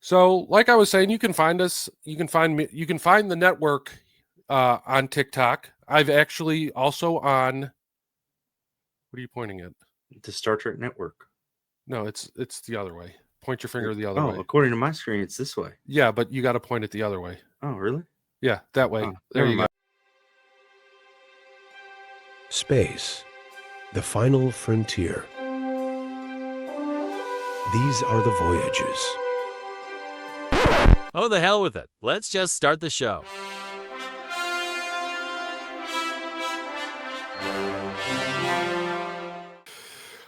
So, like I was saying, you can find us. You can find me. You can find the network on TikTok. I've actually also on. What are you pointing at? The Star Trek Network. No, it's the other way. Point your finger the other Oh, way. according to my screen, it's this way. Yeah, but you got to point it the other way. Oh, really? Yeah, that way. Oh, There never you mind. go. Space, the final frontier. These are the voyages. Oh, the hell with it. Let's just start the show.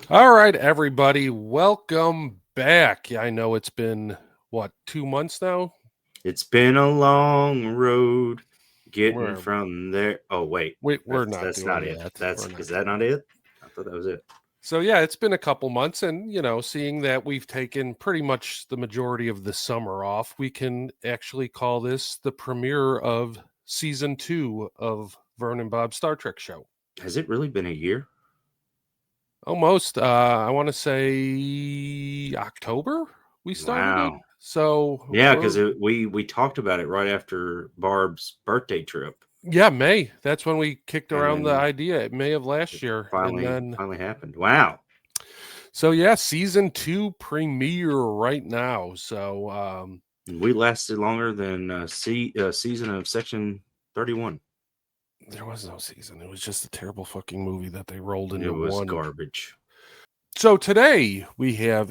All right, everybody, welcome back. I know it's been, 2 months now? It's been a long road getting We're- from there. Oh, wait. We're That's not doing not it. that. Is that not it? I thought that was it. So, yeah, it's been a couple months, and, seeing that we've taken pretty much the majority of the summer off, we can actually call this the premiere of Season 2 of Vern and Bob Star Trek show. Has it really been a year? Almost. I want to say October we started it. Wow. So Yeah, because we talked about it right after Barb's birthday trip. yeah, May. That's when we kicked And around the then idea. May of last year. Finally, And then finally happened. Wow. so yeah, season 2 premiere right now. So We lasted longer than season of Section 31. there was no season. It was just a terrible fucking movie that they rolled into It was one. garbage. So today we have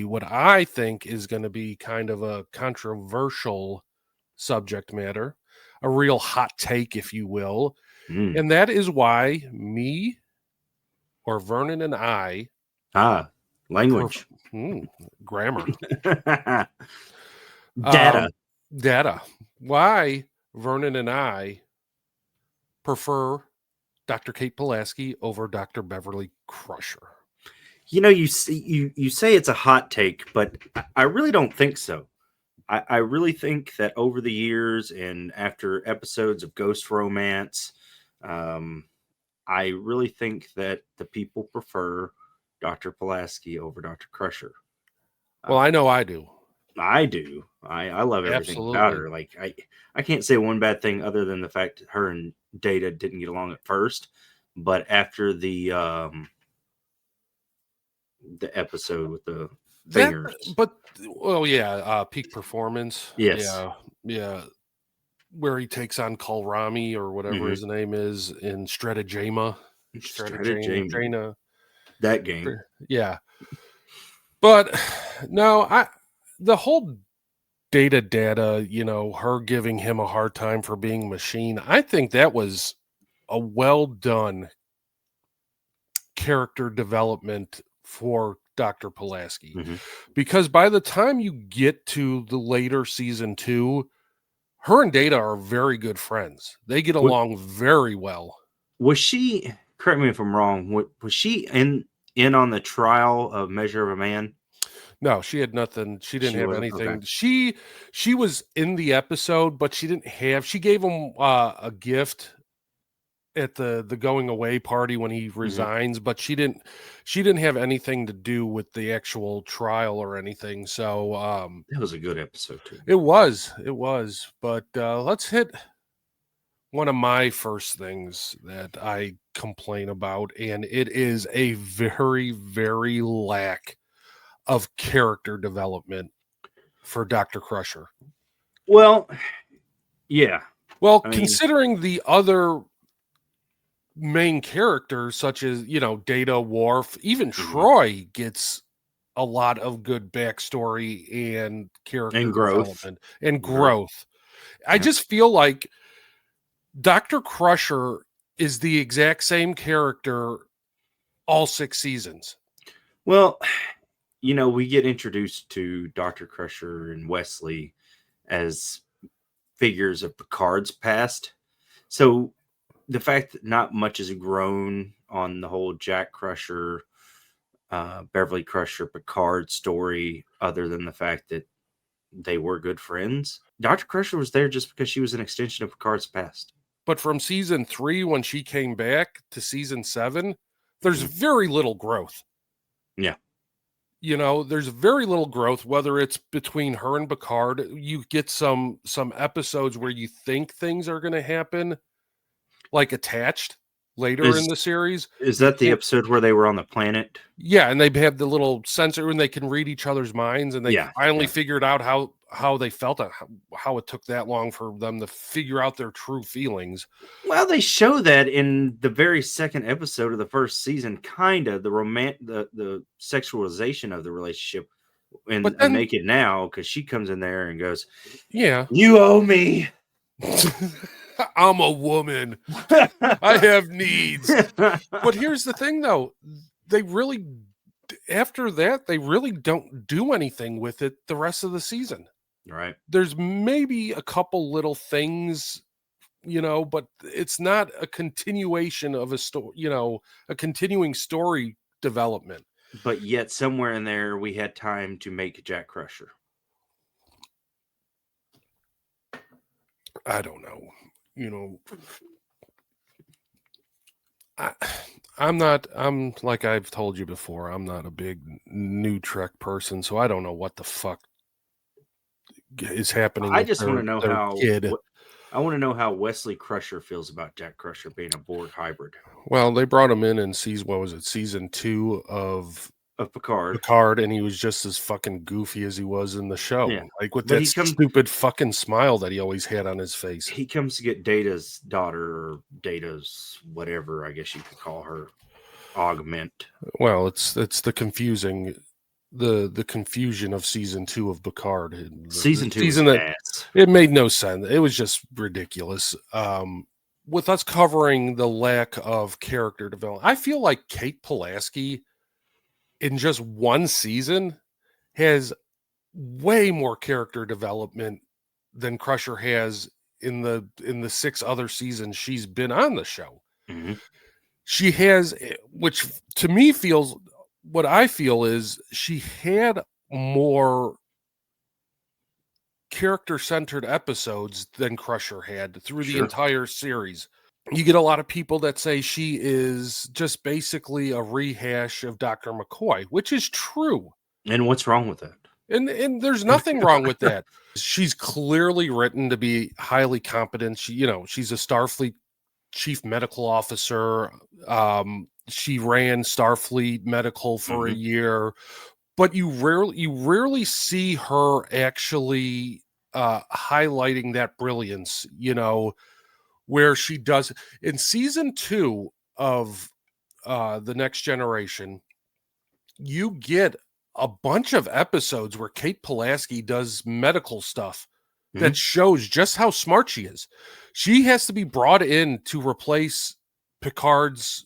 what I think is going to be kind of a controversial subject matter, a real hot take, if you will. Mm. And that is why me or Vernon and I Language. grammar. Data. Data. Why Vernon and I prefer Dr. Kate Pulaski over Dr. Beverly Crusher. You say it's a hot take, but I really don't think so. I really think that over the years and after episodes of Ghost Romance, I really think that the people prefer Dr. Pulaski over Dr. Crusher. Well, I know I do. I do. I love everything about her. Like I can't say one bad thing other than the fact that her and Data didn't get along at first, but after the episode with the fingers. Peak Performance. Yes. Yeah. Where he takes on Kulrami or whatever his name is in Stratagema. Stratagema. That game. Yeah. But no, the whole data, her giving him a hard time for being machine, I think that was a well done character development for Dr. Pulaski. Because by the time you get to the later season 2, her and Data are very good friends. They get along very well. Was she, correct me if I'm wrong, was she in on the trial of Measure of a Man? No, she had nothing. She didn't have anything. Okay. She was in the episode, but she gave him a gift at the going away party when he resigns, but she didn't have anything to do with the actual trial or anything. So it was a good episode too. It was. But let's hit one of my first things that I complain about, and it is a very, very lack of character development for Dr. Crusher. Well, yeah. Well, considering the other main characters such as Data, Worf, even Troy gets a lot of good backstory and character development and growth. Yeah. I just feel like Dr. Crusher is the exact same character all 6 seasons. Well, we get introduced to Dr. Crusher and Wesley as figures of Picard's past. So the fact that not much has grown on the whole Jack Crusher, Beverly Crusher, Picard story, other than the fact that they were good friends. Dr. Crusher was there just because she was an extension of Picard's past. But from season 3, when she came back, to season 7, there's very little growth. Yeah. There's very little growth, whether it's between her and Picard. You get some episodes where you think things are going to happen, like attached later in the series. Is You that the can't- episode where they were on the planet? Yeah, and they have the little sensor and they can read each other's minds, and they Yeah, finally yeah. figured out how they felt, how it took that long for them to figure out their true feelings. Well, they show that in the very second episode of the first season, kind of the sexualization of the relationship in But then- Naked Now, because she comes in there and goes, Yeah. "You owe me." I'm a woman. I have needs. But here's the thing, though. After that, they really don't do anything with it the rest of the season. Right. There's maybe a couple little things, but it's not a continuation of a story, a continuing story development. But yet somewhere in there, we had time to make Jack Crusher. I don't know. I'm like I've told you before, I'm not a big new Trek person, so I don't know what the fuck is happening. I just want to know how kid. I want to know how Wesley Crusher feels about Jack Crusher being a Borg hybrid. Well, they brought him in season 2 of Picard, and he was just as fucking goofy as he was in the show. Yeah. Like with But that stupid fucking smile that he always had on his face. He comes to get Data's daughter, or Data's whatever, I guess you could call her, augment. Well, it's the confusing the confusion of season 2 of Picard. Season 2 season that it made no sense. It was just ridiculous. With us covering the lack of character development, I feel like Kate Pulaski in just one season has way more character development than Crusher has in the 6 other seasons she's been on the show. Mm-hmm. She has, which to me feels, what I feel is she had more character-centered episodes than Crusher had through the entire series. You get a lot of people that say she is just basically a rehash of Dr. McCoy, which is true. And what's wrong with that? And there's nothing wrong with that. She's clearly written to be highly competent. She's a Starfleet chief medical officer. She ran Starfleet medical for a year, but you rarely see her actually highlighting that brilliance, where she does in season 2 of The Next Generation. You get a bunch of episodes where Kate Pulaski does medical stuff that shows just how smart she is. She has to be brought in to replace Picard's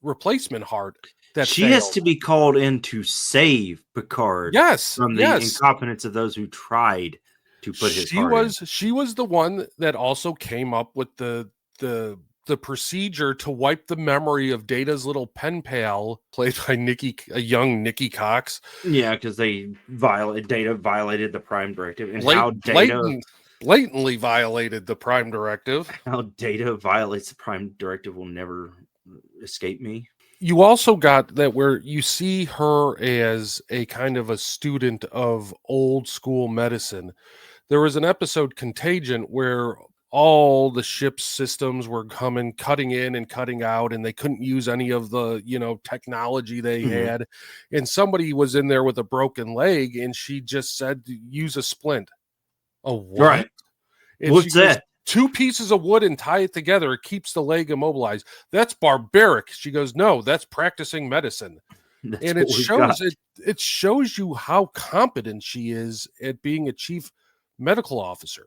replacement heart. That she has to be called in to save Picard from the incompetence of those who tried to put his heart in. She was the one that also came up with the procedure to wipe the memory of Data's little pen pal, played by a young Nikki Cox. Yeah, because Data violated the Prime Directive, and blatantly violated the Prime Directive. How Data violates the Prime Directive will never escape me. You also got that where you see her as a kind of a student of old school medicine. There was an episode, Contagion, where all the ship's systems were cutting in and cutting out, and they couldn't use any of the, technology they had. And somebody was in there with a broken leg, and she just said, use a splint. A what? Right. And what's that? 2 pieces of wood and tie it together. It keeps the leg immobilized. That's barbaric. She goes, no, that's practicing medicine. That's and it shows you how competent she is at being a chief medical officer.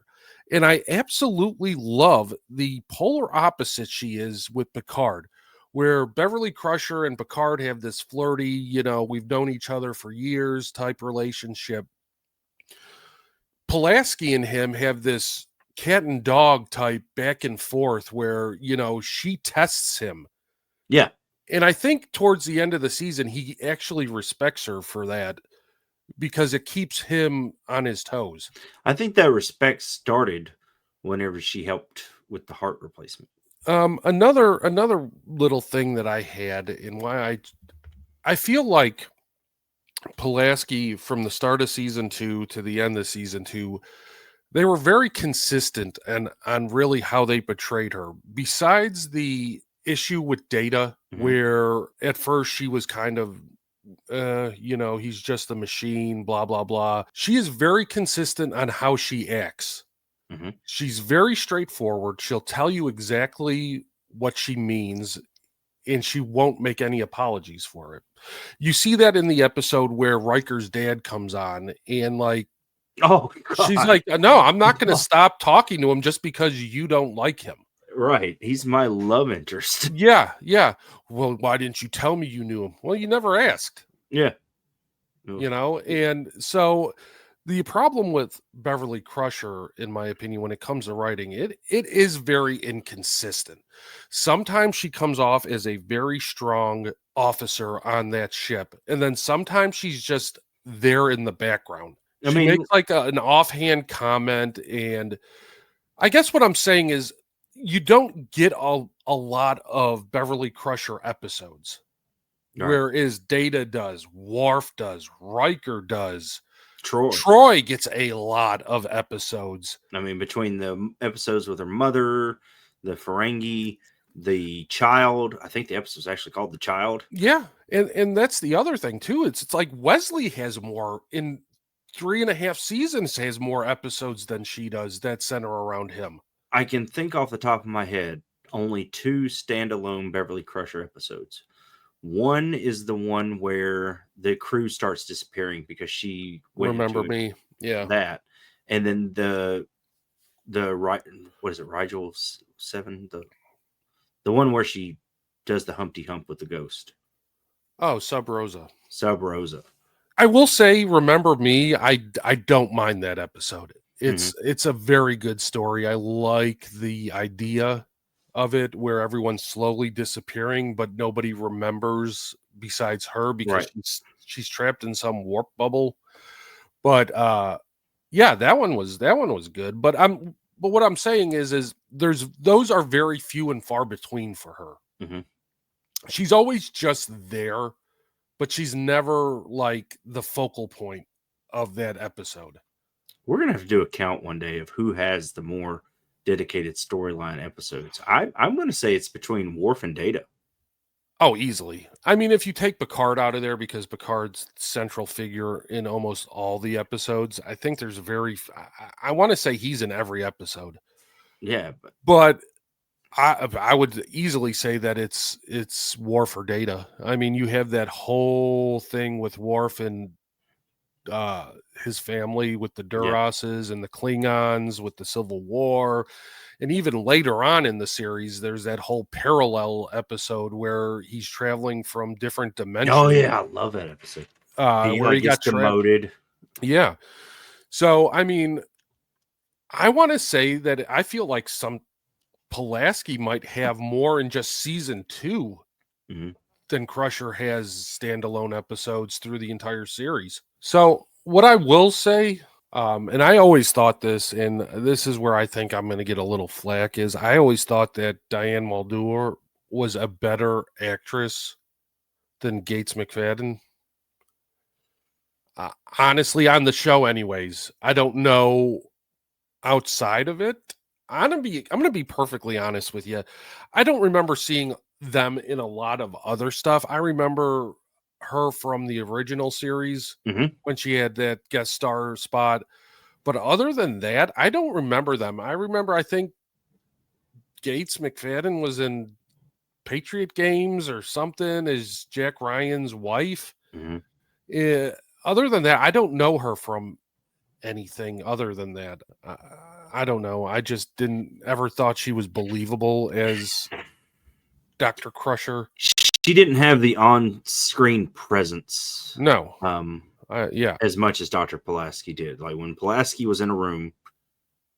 And I absolutely love the polar opposite she is with Picard, where Beverly Crusher and Picard have this flirty, we've known each other for years type relationship. Pulaski and him have this cat and dog type back and forth where, she tests him. Yeah. And I think towards the end of the season, he actually respects her for that, because it keeps him on his toes. I think that respect started whenever she helped with the heart replacement. Another little thing that I had, and why I feel like Pulaski, from the start of season 2 to the end of season 2, they were very consistent and on really how they portrayed her. Besides the issue with Data, where at first she was kind of, he's just a machine, blah, blah, blah. She is very consistent on how she acts. She's very straightforward. She'll tell you exactly what she means, and she won't make any apologies for it. You see that in the episode where Riker's dad comes on, and like, oh, God. She's like, no, I'm not going to stop talking to him just because you don't like him. Right. He's my love interest. Yeah. Well, why didn't you tell me you knew him? Well, you never asked. Yeah. And so the problem with Beverly Crusher, in my opinion, when it comes to writing, it is very inconsistent. Sometimes she comes off as a very strong officer on that ship, and then sometimes she's just there in the background. She makes like an offhand comment, and I guess what I'm saying is you don't get a lot of Beverly Crusher episodes, whereas Data does, Worf does, Riker does. Troy gets a lot of episodes. I mean, between the episodes with her mother, the Ferengi, the child, I think the episode's actually called The Child. Yeah, and that's the other thing too. It's like Wesley has more in 3.5 seasons, has more episodes than she does that center around him. I can think off the top of my head only 2 standalone Beverly Crusher episodes. One is the one where the crew starts disappearing because she went yeah, that, and then the what is it, Rigel 7, the one where she does the Humpty Hump with the ghost. Oh, Sub Rosa. I will say, Remember Me, I don't mind that episode. It's a very good story. I like the idea of it, where everyone's slowly disappearing, but nobody remembers besides her because she's trapped in some warp bubble. But yeah, that one was good. But what I'm saying is those are very few and far between for her. She's always just there, but she's never like the focal point of that episode. We're gonna have to do a count one day of who has the more dedicated storyline episodes. I'm going to say it's between Worf and Data. Oh, easily. I mean, if you take Picard out of there, because Picard's central figure in almost all the episodes, I think there's I want to say he's in every episode. Yeah, but I would easily say that it's Worf or Data. I mean, you have that whole thing with Worf and his family with the Duroses and the Klingons with the Civil War, and even later on in the series there's that whole parallel episode where he's traveling from different dimensions. Oh yeah, I love that episode. Where he got demoted. Yeah. So I mean, I want to say that I feel like some Pulaski might have more in just season 2 than Crusher has standalone episodes through the entire series. So what I will say, and I always thought this, and this is where I think I'm going to get a little flack, is I always thought that Diane Muldaur was a better actress than Gates McFadden. Honestly, on the show anyways. I don't know outside of it. I'm going to be perfectly honest with you. I don't remember seeing them in a lot of other stuff. I remember her from the original series when she had that guest star spot, but other than that, I don't remember them. I think Gates McFadden was in Patriot Games or something as Jack Ryan's wife. Other than that, I don't know her from anything other than that. I don't know. I just didn't ever thought she was believable as Dr. Crusher. She didn't have the on-screen presence. No. As much as Dr. Pulaski did. Like when Pulaski was in a room,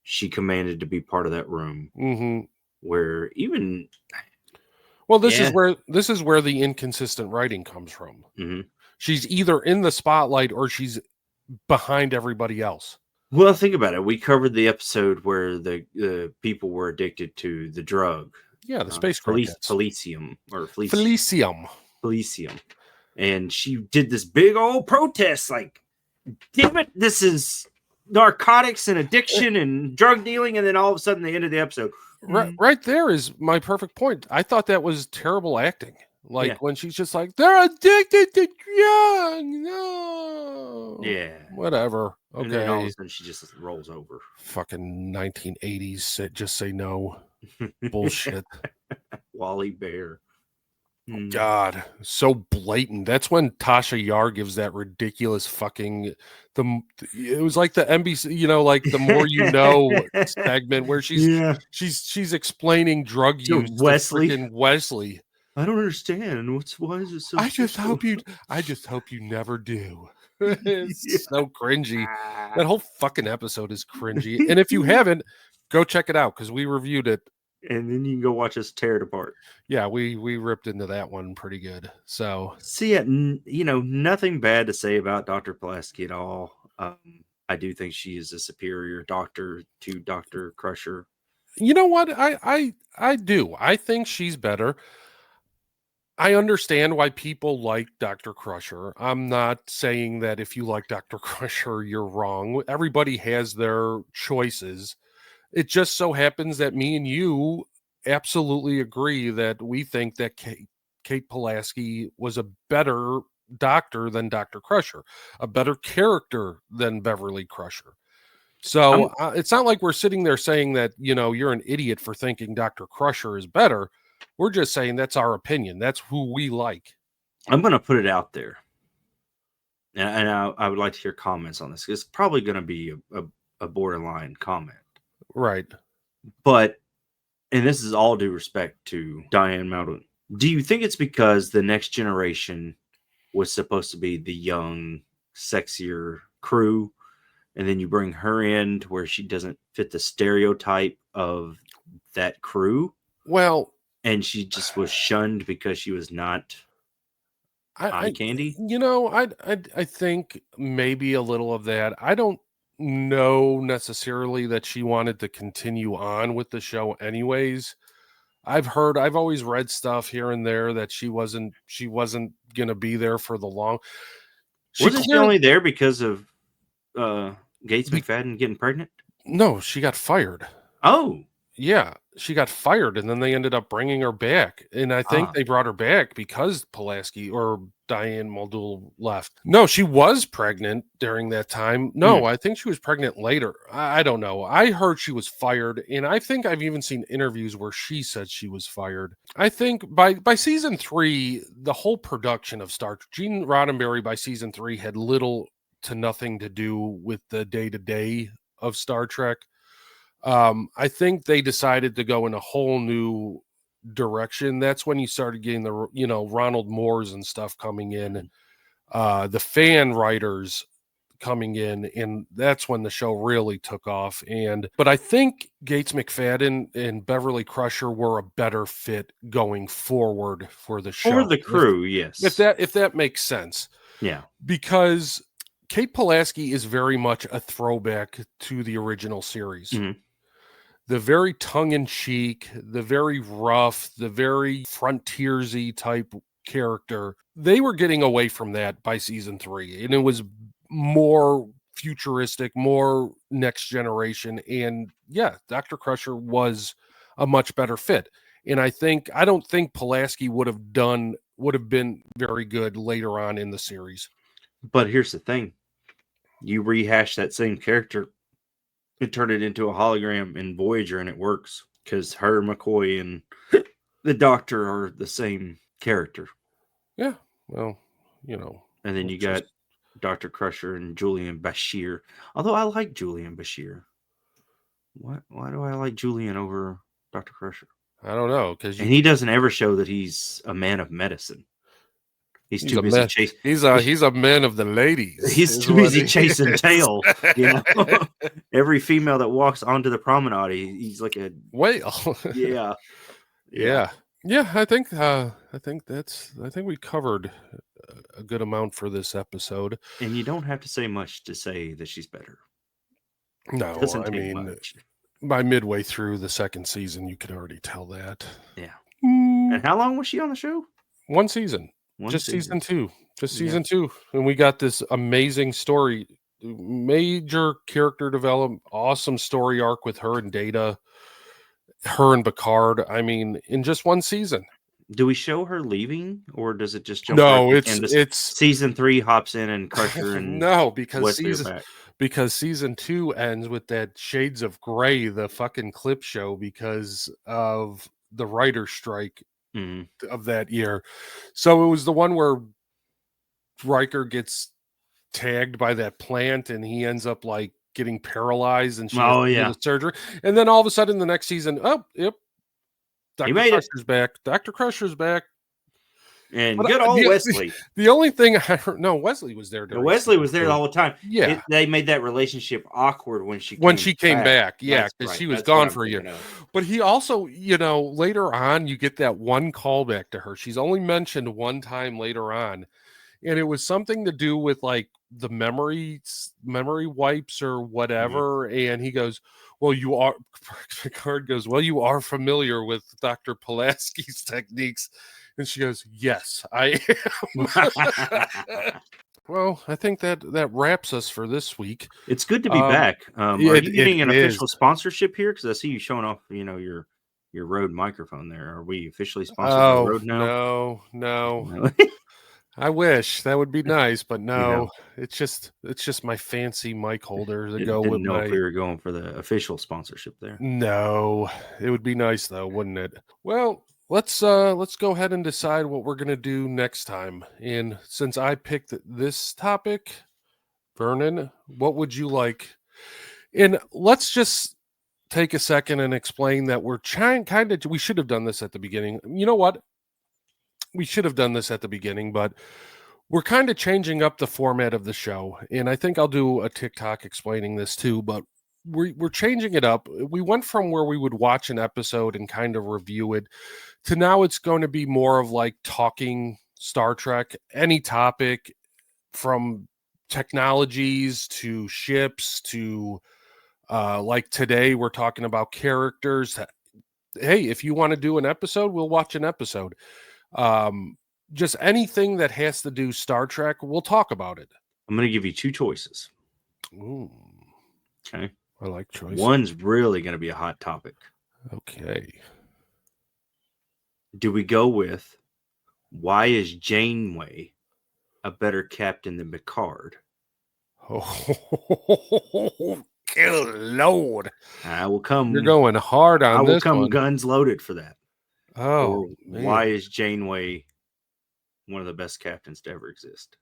she commanded to be part of that room. Where even this is where the inconsistent writing comes from. She's either in the spotlight or she's behind everybody else. Well, think about it. We covered the episode where the people were addicted to the drug. Yeah, the space Felicium. Felicium. Felicium. And she did this big old protest, like, damn it, this is narcotics and addiction and drug dealing. And then all of a sudden, the end of the episode. Right there is my perfect point. I thought that was terrible acting. Like Yeah. when she's just like, they're addicted to drugs. No. Yeah. Whatever. And then all of a Okay. sudden, she just rolls over. Fucking 1980s. Just say no. Bullshit. Wally Bear. God, so blatant. That's when Tasha Yar gives that ridiculous fucking it was like the NBC, you know, like the more you know segment where she's explaining drug To use Wesley. to freaking Wesley. I don't understand. Why is it so I just simple? hope you never do. It's so cringy. That whole fucking episode is cringy. And if you haven't, go check it out because we reviewed it. And then you can go watch us tear it apart. Yeah, we ripped into that one pretty good. So see, nothing bad to say about Dr. Pulaski at all. I do think she is a superior doctor to Dr. Crusher. You know what? I do. I think she's better. I understand why people like Dr. Crusher. I'm not saying that if you like Dr. Crusher, you're wrong. Everybody has their choices. It just so happens that me and you absolutely agree that we think that Kate Pulaski was a better doctor than Dr. Crusher, a better character than Beverly Crusher. So it's not like we're sitting there saying that, you know, you're an idiot for thinking Dr. Crusher is better. We're just saying that's our opinion. That's who we like. I'm going to put it out there. And I would like to hear comments on this. It's probably going to be a borderline comment. Right. But, and this is all due respect to Diane Maldon, do you think it's because the next generation was supposed to be the young, sexier crew, and then you bring her in to where she doesn't fit the stereotype of that crew? Well, and she just was shunned because she was not eye candy? You know, I think maybe a little of that. I don't know necessarily that she wanted to continue on with the show anyways. I've always read stuff here and there that she wasn't going to be there for the long. Wasn't she only there because of Gates McFadden getting pregnant? No, she got fired. Oh. Yeah, she got fired, and then they ended up bringing her back. And I think they brought her back because Pulaski or Diane Muldoon left. No, she was pregnant during that time. No, I think she was pregnant later. I don't know. I heard she was fired, and I think I've even seen interviews where she said she was fired. I think by season 3, the whole production of Star Trek, Gene Roddenberry by season 3 had little to nothing to do with the day-to-day of Star Trek. I think they decided to go in a whole new direction. That's when you started getting the, you know, Ronald Moores and stuff coming in, the fan writers coming in, and that's when the show really took off. But I think Gates McFadden and Beverly Crusher were a better fit going forward for the show. For the crew, yes. If that makes sense. Yeah. Because Kate Pulaski is very much a throwback to the original series. Mm-hmm. The very tongue-in-cheek, the very rough, the very frontiersy type character. They were getting away from that by season 3, and it was more futuristic, more next generation. And yeah, Dr. Crusher was a much better fit. And I don't think Pulaski would have been very good later on in the series. But here's the thing. You rehash that same character and turn it into a hologram in Voyager, and it works because her, McCoy, and the Doctor are the same character. Yeah, well, you know. And then you got Dr. Crusher and Julian Bashir. Although I like Julian Bashir. Why do I like Julian over Dr. Crusher? I don't know, and he doesn't ever show that he's a man of medicine. He's too busy chasing. He's a man of the ladies. He's too busy chasing tail. You know, every female that walks onto the promenade, he's like a whale. Yeah. I think we covered a good amount for this episode. And you don't have to say much to say that she's better. No, I mean, much. By midway through the second season, you could already tell that. Yeah. And how long was she on the show? One season. Just season 2. Just Yeah. season 2, and we got this amazing story, major character development, awesome story arc with her and Data, her and Picard. I mean, in just one season. Do we show her leaving, or does it just jump No, right it's in? This season 3 hops in, and Crusher and no, because Wesley are back. season 2 ends with that Shades of Grey, the fucking clip show, because of the writer strike Mhm. of that year. So it was the one where Riker gets tagged by that plant and he ends up like getting paralyzed and she has Oh, to do yeah. the surgery. And then all of a sudden the next season, oh, yep, He Dr. made it. Crusher's back. Dr. Crusher's back. And But good old Wesley. the only thing I heard, no, Wesley was there. And Wesley was there season 2. all the time. Yeah. They made that relationship awkward when she came back. Yeah, That's because right. she was That's what gone I'm for a year. thinking of. But he also, later on, you get that one callback to her. She's only mentioned one time later on. And it was something to do with like the memory wipes or whatever. And he goes, well, Picard goes, well, you are familiar with Dr. Pulaski's techniques. And she goes, yes, I am. Well, I think that wraps us for this week. It's good to be back. Are you getting an official sponsorship here? Because I see you showing off, your Rode microphone there. Are we officially sponsored by Rode now? No. I wish that would be nice, but no. It's just my fancy mic holder to go with Didn't know if we were going for the official sponsorship there. No, it would be nice though, wouldn't it? Well, let's go ahead and decide what we're gonna do next time. And since I picked this topic, Vernon, what would you like? And let's just take a second and explain that we're we should have done this at the beginning. You know what? We should have done this at the beginning, but we're kind of changing up the format of the show. And I think I'll do a TikTok explaining this too, but we're changing it up. We went from where we would watch an episode and kind of review it to now it's going to be more of like talking Star Trek, any topic from technologies to ships to like today we're talking about characters. Hey, if you want to do an episode, we'll watch an episode. Just anything that has to do Star Trek, we'll talk about it. I'm going to give you 2 choices. Ooh. Okay. I like choices. One's really going to be a hot topic. Okay. Do we go with why is Janeway a better captain than Picard? Oh, good Lord. I will come. You're going hard on this. I will come one. Guns loaded for that. Oh, why is Janeway one of the best captains to ever exist?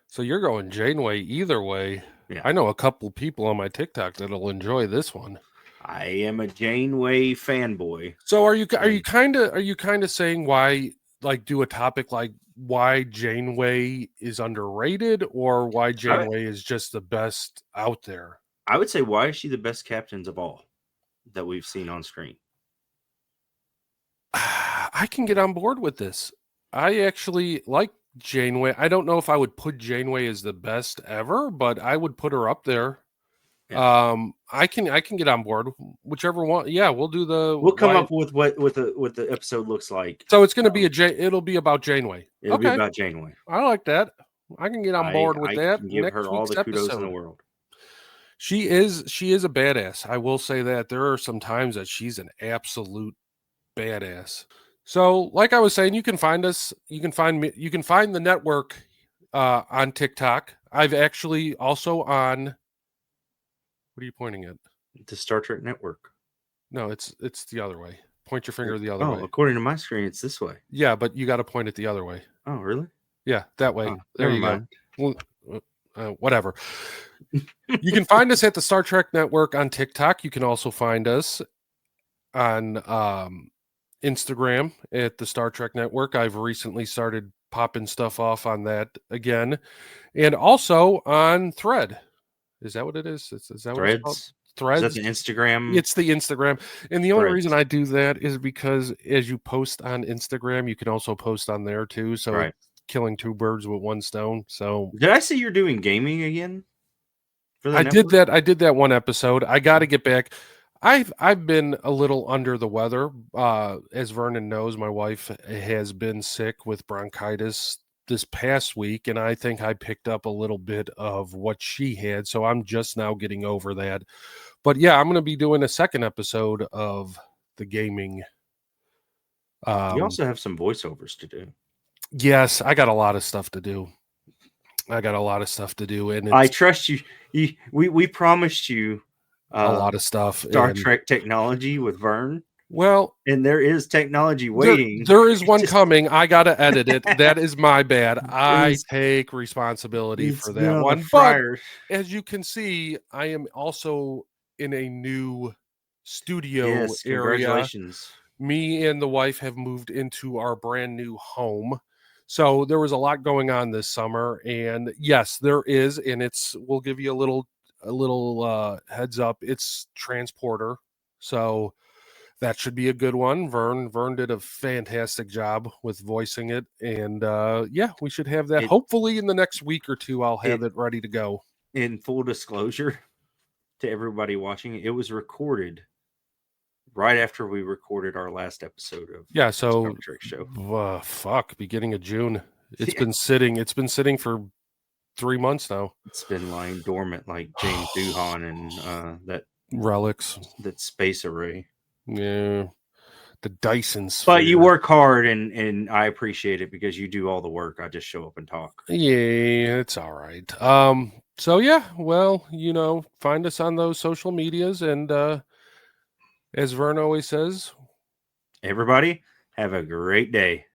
So you're going Janeway either way. Yeah. I know a couple people on my TikTok that'll enjoy this one. I am a Janeway fanboy. So are you kind of saying why, like, do a topic like why Janeway is underrated or why Janeway is just the best out there? I would say why is she the best captains of all that we've seen on screen? I can get on board with this. I actually like Janeway. I don't know if I would put Janeway as the best ever, but I would put her up there. Yeah. I can get on board. Whichever one. Yeah, we'll do the. We'll come up with what the episode looks like. So it's going to be it'll be about Janeway. It'll be about Janeway. I like that. I can get on board with that. I can give her all the kudos in the world. She is a badass. I will say that there are some times that she's an absolute badass. So, like I was saying, you can find us. You can find me. You can find the network on TikTok. I've actually also on. What are you pointing at? The Star Trek Network. No, it's the other way. Point your finger the other way. Oh, according to my screen, it's this way. Yeah, but you got to point it the other way. Oh, really? Yeah, that way. Oh, there you go. Well, whatever. You can find us at the Star Trek Network on TikTok. You can also find us on Instagram at the Star Trek Network. I've recently started popping stuff off on that again, and also on Thread. Is that what it is? Is that what it's called? Threads? Is that the Instagram? It's the Instagram. And the only reason I do that is because as you post on Instagram, you can also post on there too. So it's killing 2 birds with 1 stone. So did I see you're doing gaming again? I did that one episode. I got to get back. I've been a little under the weather. As Vernon knows, my wife has been sick with bronchitis this past week, and I think I picked up a little bit of what she had, so I'm just now getting over that. But yeah, I'm going to be doing a second episode of the gaming. You also have some voiceovers to do. Yes, I got a lot of stuff to do. And I it's trust you. We promised you a lot of stuff. Star and, Trek technology with Vern, Well, and there is technology waiting. there is one Just- coming. I got to edit it. That is my bad. I was- take responsibility It's for been that on the one. But fryer. as you can see, I am also in a new studio Yes, area. congratulations. Me and the wife have moved into our brand new home. So there was a lot going on this summer, and yes, there is, and we'll give you a little heads up. It's Transporter. So that should be a good one. Vern did a fantastic job with voicing it, and yeah, we should have that hopefully in the next week or two. I'll have it ready to go. In full disclosure to everybody watching, it was recorded right after we recorded our last episode of Yeah, the so Star Trek show. beginning of June. It's Yeah. been sitting for 3 months now. It's been lying dormant like James Doohan and that Relics. that space array. Yeah. The Dyson sphere. But you work hard, and I appreciate it because you do all the work. I just show up and talk. Yeah, it's all right. So yeah, well, find us on those social medias, and as Vern always says, Everybody, have a great day.